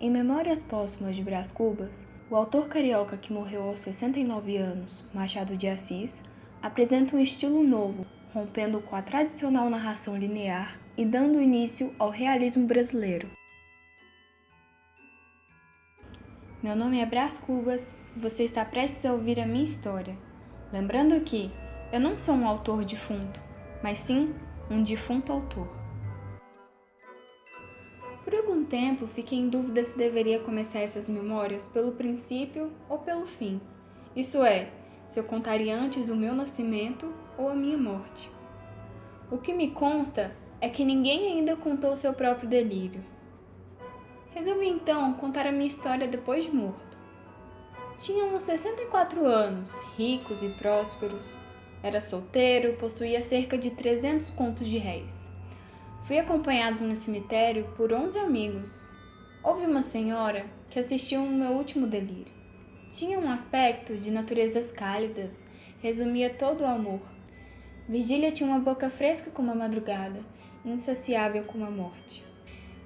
Em Memórias Póstumas de Brás Cubas, o autor carioca que morreu aos 69 anos, Machado de Assis, apresenta um estilo novo, rompendo com a tradicional narração linear e dando início ao realismo brasileiro. Meu nome é Brás Cubas e você está prestes a ouvir a minha história. Lembrando que eu não sou um autor defunto, mas sim um defunto autor. Por algum tempo, fiquei em dúvida se deveria começar essas memórias pelo princípio ou pelo fim. Isso é, se eu contaria antes o meu nascimento ou a minha morte. O que me consta é que ninguém ainda contou seu próprio delírio. Resolvi então contar a minha história depois de morto. Tinha uns 64 anos, ricos e prósperos. Era solteiro, possuía cerca de 300 contos de réis. Fui acompanhado no cemitério por 11 amigos. Houve uma senhora que assistiu ao meu último delírio. Tinha um aspecto de naturezas cálidas, resumia todo o amor. Virgília tinha uma boca fresca como a madrugada, insaciável como a morte.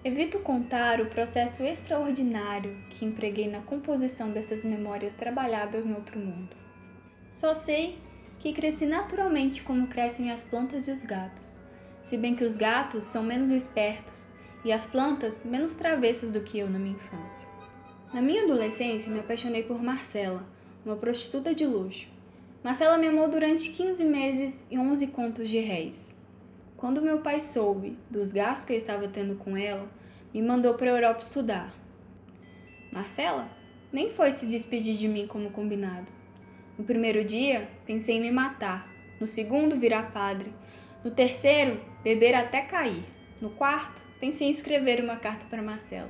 Evito contar o processo extraordinário que empreguei na composição dessas memórias trabalhadas no outro mundo. Só sei que cresci naturalmente como crescem as plantas e os gatos. Se bem que os gatos são menos espertos e as plantas menos travessas do que eu na minha infância. Na minha adolescência, me apaixonei por Marcela, uma prostituta de luxo. Marcela me amou durante 15 meses e 11 contos de réis. Quando meu pai soube dos gastos que eu estava tendo com ela, me mandou para a Europa estudar. Marcela nem foi se despedir de mim como combinado. No primeiro dia, pensei em me matar. No segundo, virar padre. No terceiro, beber até cair. No quarto, pensei em escrever uma carta para Marcela.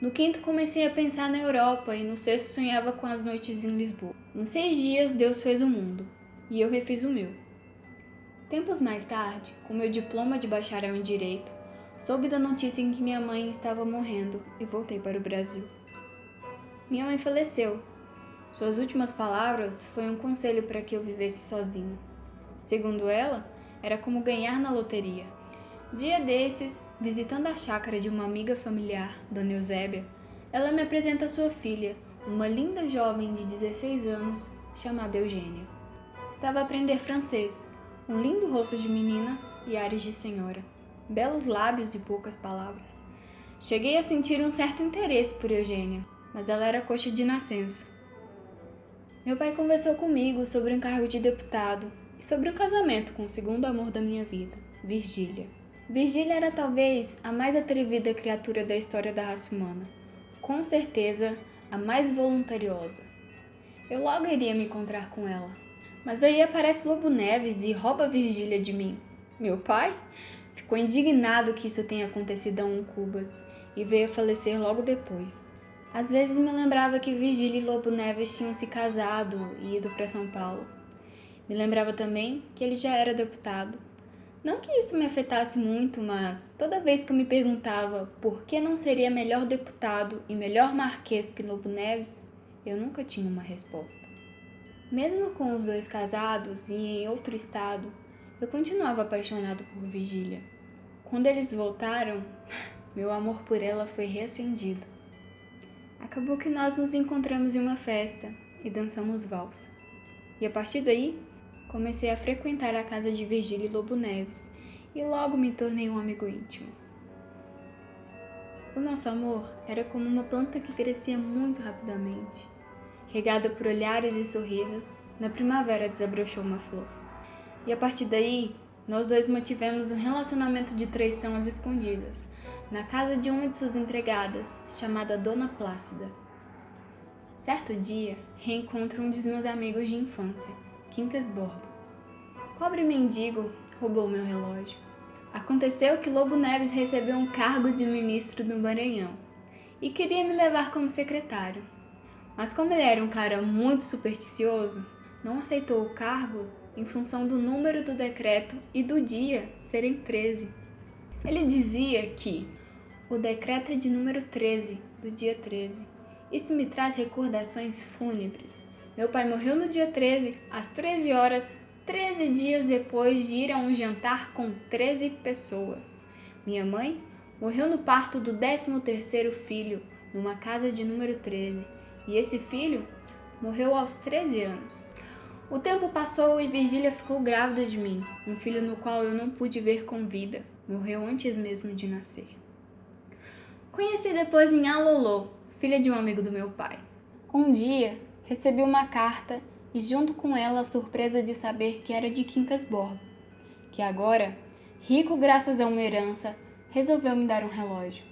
No quinto, comecei a pensar na Europa e no sexto, sonhava com as noites em Lisboa. Em 6 dias, Deus fez o mundo e eu refiz o meu. Tempos mais tarde, com meu diploma de bacharel em Direito, soube da notícia em que minha mãe estava morrendo e voltei para o Brasil. Minha mãe faleceu. Suas últimas palavras foi um conselho para que eu vivesse sozinha. Segundo ela, era como ganhar na loteria. Dia desses, visitando a chácara de uma amiga familiar, Dona Eusébia, ela me apresenta sua filha, uma linda jovem de 16 anos, chamada Eugênia. Estava a aprender francês, um lindo rosto de menina e ares de senhora, belos lábios e poucas palavras. Cheguei a sentir um certo interesse por Eugênia, mas ela era coxa de nascença. Meu pai conversou comigo sobre o encargo de deputado e sobre um casamento com o segundo amor da minha vida, Virgília. Virgília era talvez a mais atrevida criatura da história da raça humana. Com certeza, a mais voluntariosa. Eu logo iria me encontrar com ela. Mas aí aparece Lobo Neves e rouba Virgília de mim. Meu pai ficou indignado que isso tenha acontecido a um Cubas e veio a falecer logo depois. Às vezes me lembrava que Virgília e Lobo Neves tinham se casado e ido para São Paulo. Me lembrava também que ele já era deputado. Não que isso me afetasse muito, mas toda vez que eu me perguntava por que não seria melhor deputado e melhor marquês que Lobo Neves, eu nunca tinha uma resposta. Mesmo com os dois casados e em outro estado, eu continuava apaixonado por Virgília. Quando eles voltaram, meu amor por ela foi reacendido. Acabou que nós nos encontramos em uma festa e dançamos valsa. E a partir daí, comecei a frequentar a casa de Virgília e Lobo Neves e logo me tornei um amigo íntimo. O nosso amor era como uma planta que crescia muito rapidamente. Regada por olhares e sorrisos, na primavera desabrochou uma flor. E a partir daí, nós dois mantivemos um relacionamento de traição às escondidas, na casa de uma de suas empregadas, chamada Dona Plácida. Certo dia, reencontro um dos meus amigos de infância, Quincas Borba. Pobre mendigo roubou meu relógio. Aconteceu que Lobo Neves recebeu um cargo de ministro do Maranhão e queria me levar como secretário. Mas como ele era um cara muito supersticioso, não aceitou o cargo em função do número do decreto e do dia serem 13. Ele dizia que o decreto é de número 13, do dia 13. Isso me traz recordações fúnebres. Meu pai morreu no dia 13, às 13 horas, 13 dias depois de ir a um jantar com 13 pessoas. Minha mãe morreu no parto do 13º filho, numa casa de número 13, e esse filho morreu aos 13 anos. O tempo passou e Virgília ficou grávida de mim, um filho no qual eu não pude ver com vida. Morreu antes mesmo de nascer. Conheci depois Nha Lolô, filha de um amigo do meu pai. Um dia, recebi uma carta e junto com ela a surpresa de saber que era de Quincas Borba, que agora, rico graças a uma herança, resolveu me dar um relógio.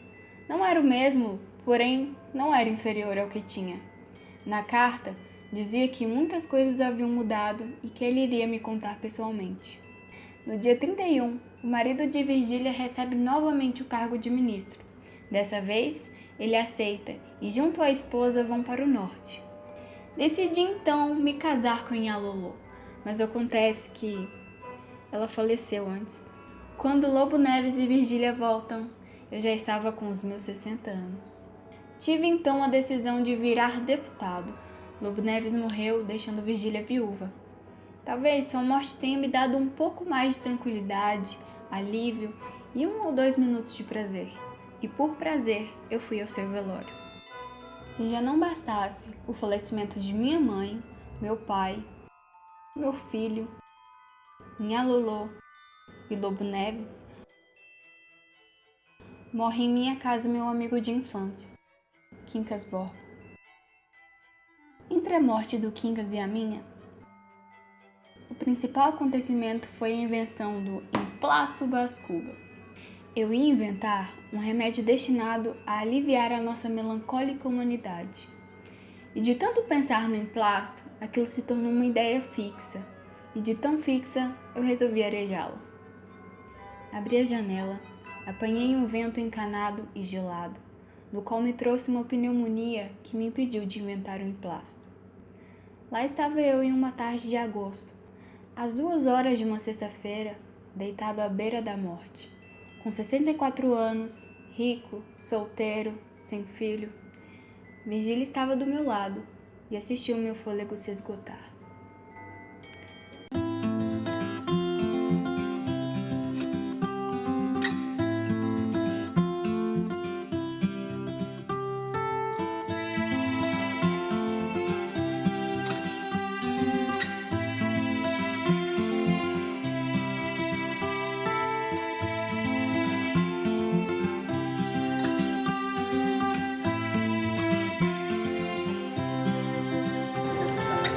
Não era o mesmo, porém não era inferior ao que tinha. Na carta, dizia que muitas coisas haviam mudado e que ele iria me contar pessoalmente. No dia 31, o marido de Virgília recebe novamente o cargo de ministro. Dessa vez, ele aceita e junto à esposa vão para o norte. Decidi então me casar com Nha Lolô, mas acontece que ela faleceu antes. Quando Lobo Neves e Virgília voltam, eu já estava com os meus 60 anos. Tive então a decisão de virar deputado. Lobo Neves morreu, deixando Virgília viúva. Talvez sua morte tenha me dado um pouco mais de tranquilidade, alívio e 1 ou 2 minutos de prazer. E por prazer, eu fui ao seu velório. Se já não bastasse o falecimento de minha mãe, meu pai, meu filho, Nha Lolô e Lobo Neves, morre em minha casa meu amigo de infância, Quincas Borba. Entre a morte do Quincas e a minha, o principal acontecimento foi a invenção do emplasto Brás Cubas. Eu ia inventar um remédio destinado a aliviar a nossa melancólica humanidade. E de tanto pensar no emplasto, aquilo se tornou uma ideia fixa. E de tão fixa, eu resolvi arejá-la. Abri a janela, apanhei um vento encanado e gelado, no qual me trouxe uma pneumonia que me impediu de inventar o emplasto. Lá estava eu em uma tarde de agosto, às 2 horas de uma sexta-feira, deitado à beira da morte. Com 64 anos, rico, solteiro, sem filho, Virgília estava do meu lado e assistiu meu fôlego se esgotar.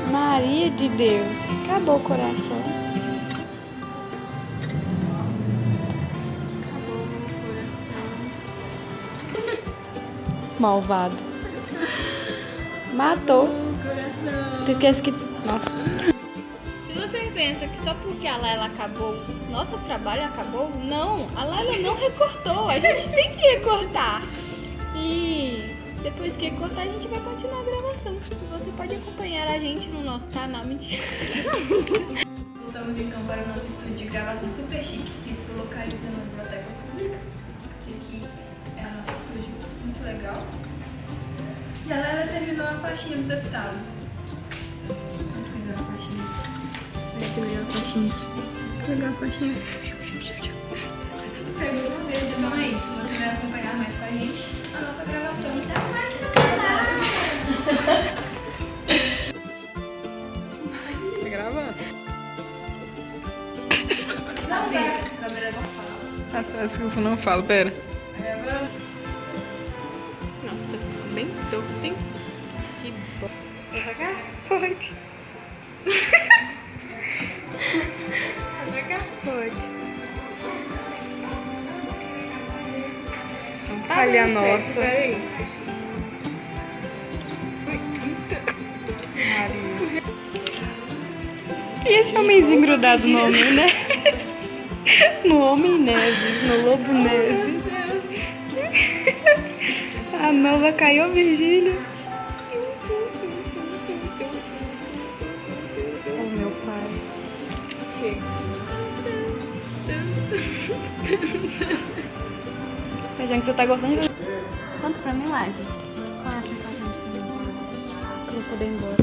Maria de Deus, acabou o coração. Malvado. Matou. Tu quer que... Nossa. Se você pensa que só porque a Laila acabou, nosso trabalho acabou, não, a Laila não recortou, a gente tem que recortar. E depois que recortar, a gente vai continuar a gravação. Você pode acompanhar a gente no nosso canal. Mentira. Voltamos então para o nosso estúdio de gravação super chique, que se localiza na biblioteca pública, que aqui é o nosso estúdio, muito legal. E a Laila terminou a faixinha do deputado. Vamos pegar a faixinha. Vai pegar a faixinha. Pegar a faixinha. Prêmio verde, então é isso. Você vai acompanhar mais com a gente a nossa gravação. Tá gravando? Não, pera. A câmera não fala. Ah, tá, desculpa, não falo, pera. Tá gravando? Nossa, ficou bem torto, hein? Que bom. Vai pra cá? Pode. Vai pra cá? Pode. Tá Falha dando nossa. certo, peraí. Maria. E esse homenzinho grudado no homem, né? No homem Neves, no Lobo Neves. A nova caiu, Virgília. Oh, meu pai. Chega. Já que você tá gostando de... Conta pra mim, Live. Passa pra gente também. Pra eu poder ir embora.